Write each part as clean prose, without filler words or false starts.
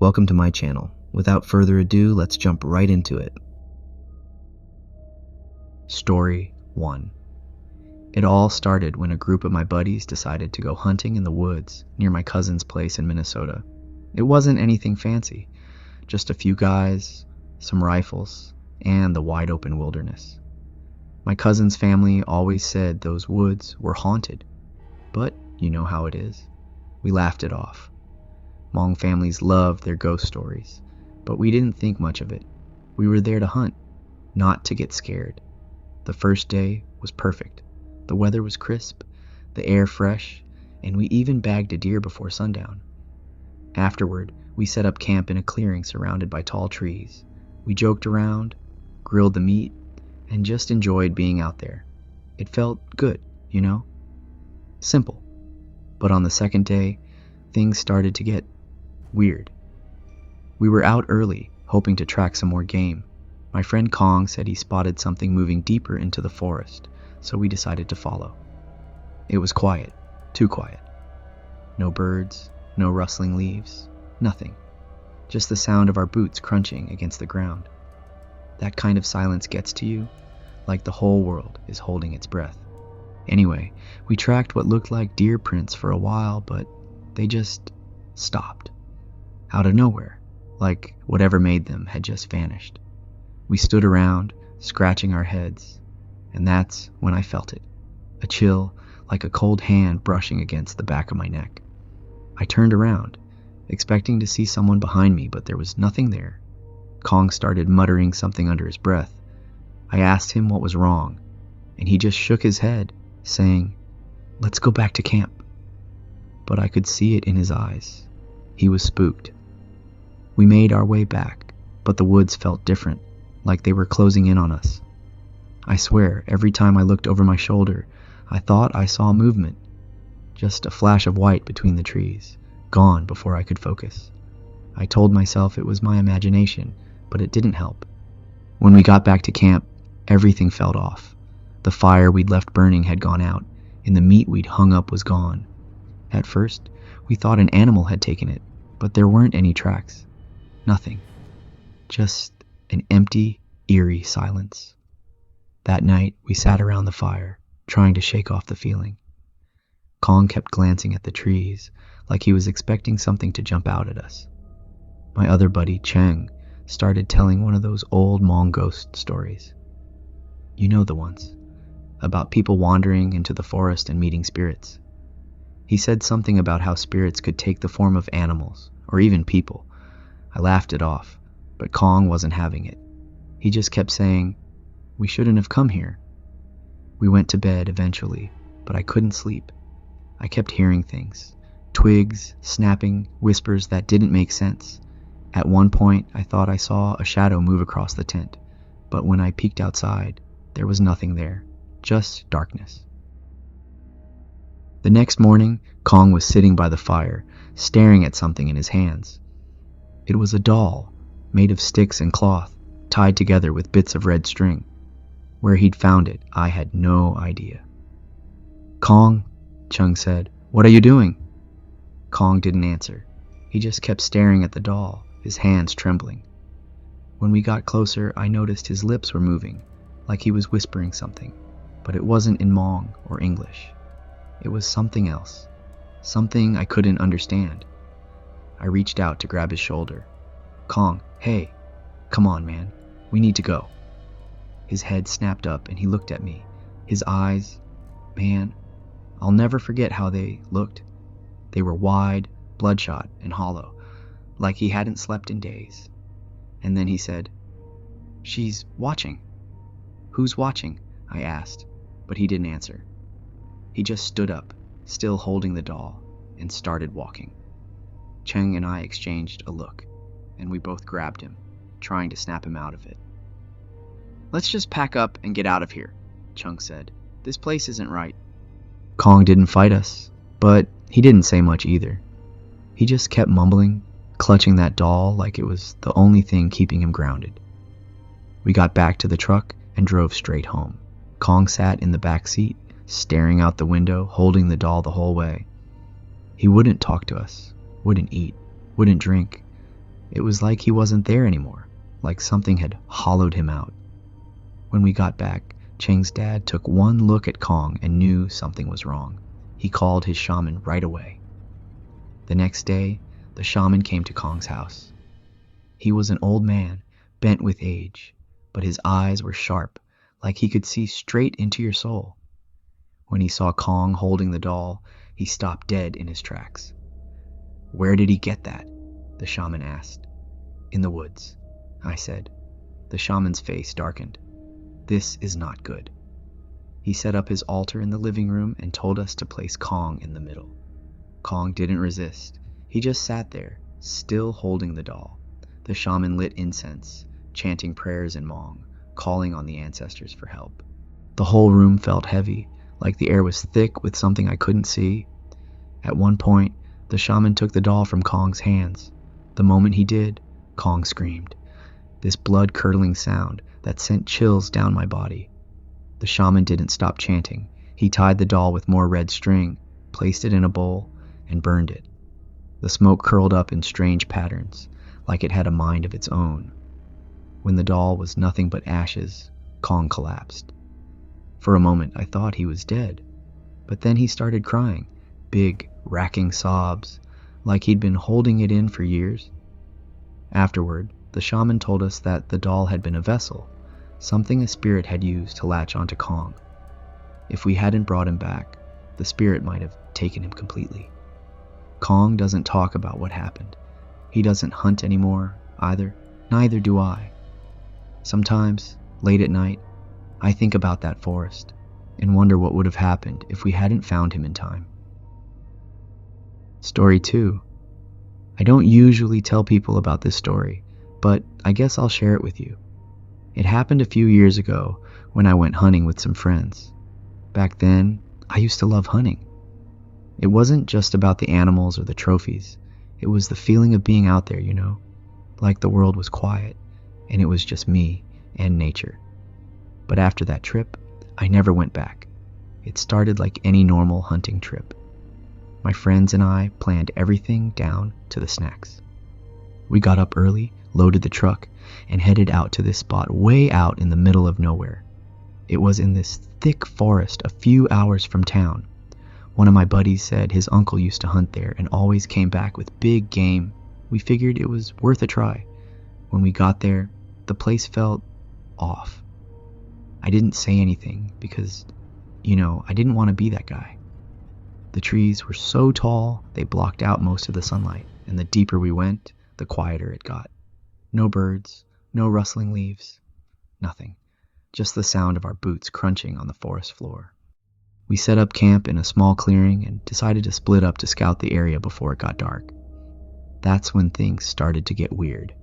Welcome to my channel. Without further ado, let's jump right into it. Story 1. It all started when a group of my buddies decided to go hunting in the woods near my cousin's place in Minnesota. It wasn't anything fancy, just a few guys, some rifles, and the wide open wilderness. My cousin's family always said those woods were haunted, but you know how it is. We laughed it off. Hmong families love their ghost stories, but we didn't think much of it. We were there to hunt, not to get scared. The first day was perfect. The weather was crisp, the air fresh, and we even bagged a deer before sundown. Afterward, we set up camp in a clearing surrounded by tall trees. We joked around, grilled the meat, and just enjoyed being out there. It felt good, you know? Simple. But on the second day, things started to get weird. We were out early, hoping to track some more game. My friend Kong said he spotted something moving deeper into the forest, so we decided to follow. It was quiet, too quiet. No birds, no rustling leaves, nothing. Just the sound of our boots crunching against the ground. That kind of silence gets to you, like the whole world is holding its breath. Anyway, we tracked what looked like deer prints for a while, but they just stopped. Out of nowhere, like whatever made them had just vanished. We stood around, scratching our heads, and that's when I felt it. A chill, like a cold hand brushing against the back of my neck. I turned around, expecting to see someone behind me, but there was nothing there. Kong started muttering something under his breath. I asked him what was wrong, and he just shook his head, saying, "Let's go back to camp." But I could see it in his eyes. He was spooked. We made our way back, but the woods felt different, like they were closing in on us. I swear, every time I looked over my shoulder, I thought I saw movement. Just a flash of white between the trees, gone before I could focus. I told myself it was my imagination, but it didn't help. When we got back to camp, everything felt off. The fire we'd left burning had gone out, and the meat we'd hung up was gone. At first, we thought an animal had taken it, but there weren't any tracks. Nothing. Just an empty, eerie silence. That night, we sat around the fire, trying to shake off the feeling. Kong kept glancing at the trees, like he was expecting something to jump out at us. My other buddy, Cheng, started telling one of those old Hmong ghost stories. You know the ones, about people wandering into the forest and meeting spirits. He said something about how spirits could take the form of animals, or even people. I laughed it off, but Kong wasn't having it. He just kept saying, "We shouldn't have come here." We went to bed eventually, but I couldn't sleep. I kept hearing things, twigs, snapping, whispers that didn't make sense. At one point, I thought I saw a shadow move across the tent, but when I peeked outside, there was nothing there, just darkness. The next morning, Kong was sitting by the fire, staring at something in his hands. It was a doll, made of sticks and cloth, tied together with bits of red string. Where he'd found it, I had no idea. "Kong," Chung said, "what are you doing?" Kong didn't answer. He just kept staring at the doll, his hands trembling. When we got closer, I noticed his lips were moving, like he was whispering something, but it wasn't in Hmong or English. It was something else, something I couldn't understand. I reached out to grab his shoulder. "Kong, hey, come on, man, we need to go." His head snapped up and he looked at me. His eyes, man, I'll never forget how they looked. They were wide, bloodshot, and hollow, like he hadn't slept in days. And then he said, "She's watching." "Who's watching?" I asked, but he didn't answer. He just stood up, still holding the doll, and started walking. Cheng and I exchanged a look, and we both grabbed him, trying to snap him out of it. "Let's just pack up and get out of here," Chung said. "This place isn't right." Kong didn't fight us, but he didn't say much either. He just kept mumbling, clutching that doll like it was the only thing keeping him grounded. We got back to the truck and drove straight home. Kong sat in the back seat, staring out the window, holding the doll the whole way. He wouldn't talk to us, wouldn't eat, wouldn't drink, It was like he wasn't there anymore, like something had hollowed him out. When we got back, Cheng's dad took one look at Kong and knew something was wrong. He called his shaman right away. The next day, the shaman came to Kong's house. He was an old man, bent with age, but his eyes were sharp, like he could see straight into your soul. When he saw Kong holding the doll, he stopped dead in his tracks. "Where did he get that?" the shaman asked. "In the woods," I said. The shaman's face darkened. "This is not good." He set up his altar in the living room and told us to place Kong in the middle. Kong didn't resist. He just sat there, still holding the doll. The shaman lit incense, chanting prayers in Hmong, calling on the ancestors for help. The whole room felt heavy, like the air was thick with something I couldn't see. At one point, the shaman took the doll from Kong's hands. The moment he did, Kong screamed. This blood-curdling sound that sent chills down my body. The shaman didn't stop chanting. He tied the doll with more red string, placed it in a bowl, and burned it. The smoke curled up in strange patterns, like it had a mind of its own. When the doll was nothing but ashes, Kong collapsed. For a moment, I thought he was dead. But then he started crying, big, racking sobs, like he'd been holding it in for years. Afterward, the shaman told us that the doll had been a vessel, something a spirit had used to latch onto Kong. If we hadn't brought him back, the spirit might have taken him completely. Kong doesn't talk about what happened. He doesn't hunt anymore, either. Neither do I. Sometimes, late at night, I think about that forest and wonder what would have happened if we hadn't found him in time. Story 2. I don't usually tell people about this story, but I guess I'll share it with you. It happened a few years ago when I went hunting with some friends. Back then, I used to love hunting. It wasn't just about the animals or the trophies. It was the feeling of being out there, like the world was quiet and it was just me and nature. But after that trip, I never went back. It started like any normal hunting trip. My friends and I planned everything down to the snacks. We got up early, loaded the truck, and headed out to this spot way out in the middle of nowhere. It was in this thick forest a few hours from town. One of my buddies said his uncle used to hunt there and always came back with big game. We figured it was worth a try. When we got there, the place felt off. I didn't say anything because, I didn't want to be that guy. The trees were so tall, they blocked out most of the sunlight, and the deeper we went, the quieter it got. No birds, no rustling leaves, nothing. Just the sound of our boots crunching on the forest floor. We set up camp in a small clearing and decided to split up to scout the area before it got dark. That's when things started to get weird.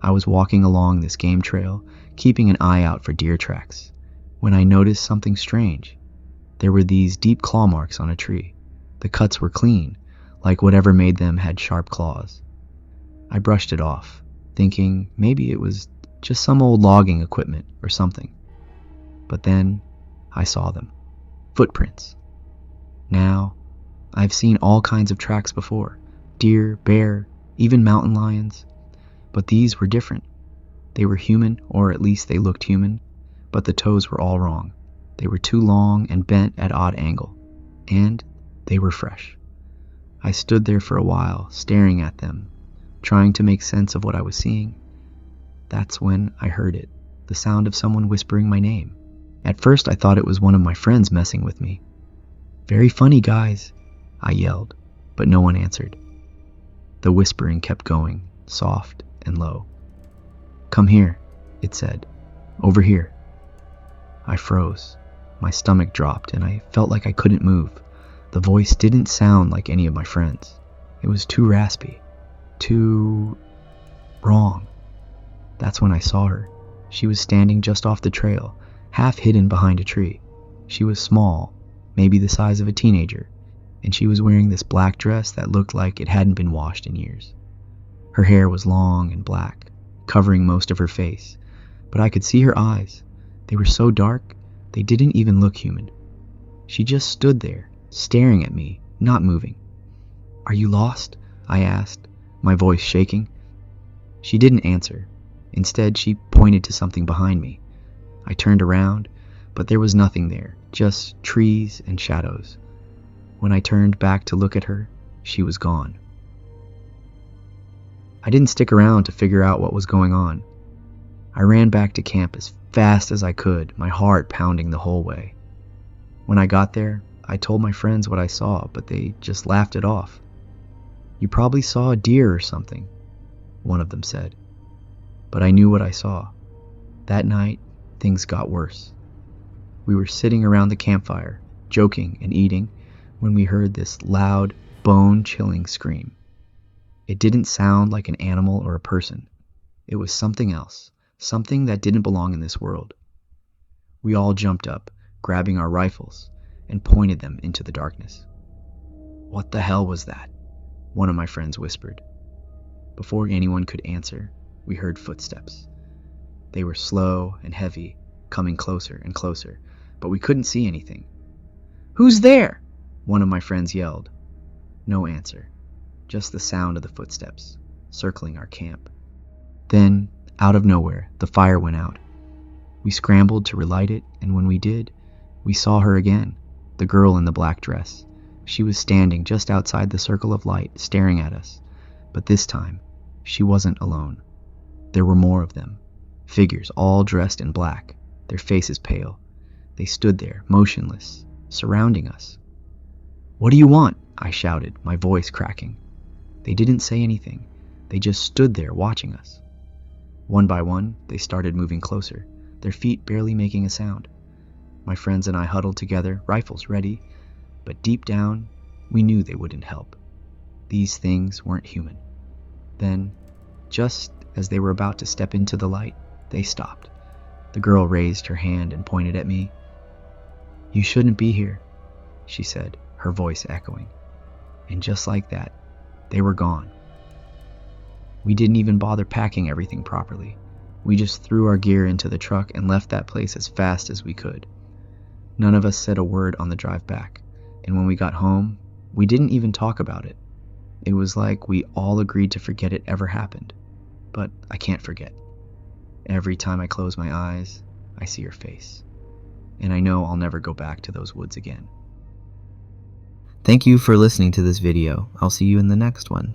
I was walking along this game trail, keeping an eye out for deer tracks, when I noticed something strange. There were these deep claw marks on a tree. The cuts were clean, like whatever made them had sharp claws. I brushed it off, thinking maybe it was just some old logging equipment or something. But then I saw them. Footprints. Now, I've seen all kinds of tracks before. Deer, bear, even mountain lions. But these were different. They were human, or at least they looked human, but the toes were all wrong. They were too long and bent at odd angle. And they were fresh. I stood there for a while, staring at them, trying to make sense of what I was seeing. That's when I heard it, the sound of someone whispering my name. At first I thought it was one of my friends messing with me. "Very funny, guys," I yelled, but no one answered. The whispering kept going, soft and low. "Come here," it said. "Over here." I froze. My stomach dropped and I felt like I couldn't move. The voice didn't sound like any of my friends. It was too raspy, too wrong. That's when I saw her. She was standing just off the trail, half hidden behind a tree. She was small, maybe the size of a teenager, and she was wearing this black dress that looked like it hadn't been washed in years. Her hair was long and black, covering most of her face, but I could see her eyes. They were so dark, they didn't even look human. She just stood there, staring at me, not moving. "Are you lost?" I asked, my voice shaking. She didn't answer. Instead, she pointed to something behind me. I turned around, but there was nothing there, just trees and shadows. When I turned back to look at her, she was gone. I didn't stick around to figure out what was going on. I ran back to camp as fast as I could, my heart pounding the whole way. When I got there, I told my friends what I saw, but they just laughed it off. "You probably saw a deer or something," one of them said. But I knew what I saw. That night, things got worse. We were sitting around the campfire, joking and eating, when we heard this loud, bone-chilling scream. It didn't sound like an animal or a person. It was something else, something that didn't belong in this world. We all jumped up, grabbing our rifles, and pointed them into the darkness. "What the hell was that?" one of my friends whispered. Before anyone could answer, we heard footsteps. They were slow and heavy, coming closer and closer, but we couldn't see anything. "Who's there?" one of my friends yelled. No answer, just the sound of the footsteps, circling our camp. Then, out of nowhere, the fire went out. We scrambled to relight it, and when we did, we saw her again, the girl in the black dress. She was standing just outside the circle of light, staring at us. But this time, she wasn't alone. There were more of them, figures all dressed in black, their faces pale. They stood there, motionless, surrounding us. "What do you want?" I shouted, my voice cracking. They didn't say anything. They just stood there watching us. One by one, they started moving closer, their feet barely making a sound. My friends and I huddled together, rifles ready, but deep down, we knew they wouldn't help. These things weren't human. Then, just as they were about to step into the light, they stopped. The girl raised her hand and pointed at me. "You shouldn't be here," she said, her voice echoing. And just like that, they were gone. We didn't even bother packing everything properly. We just threw our gear into the truck and left that place as fast as we could. None of us said a word on the drive back, and when we got home, we didn't even talk about it. It was like we all agreed to forget it ever happened. But I can't forget. Every time I close my eyes, I see her face. And I know I'll never go back to those woods again. Thank you for listening to this video. I'll see you in the next one.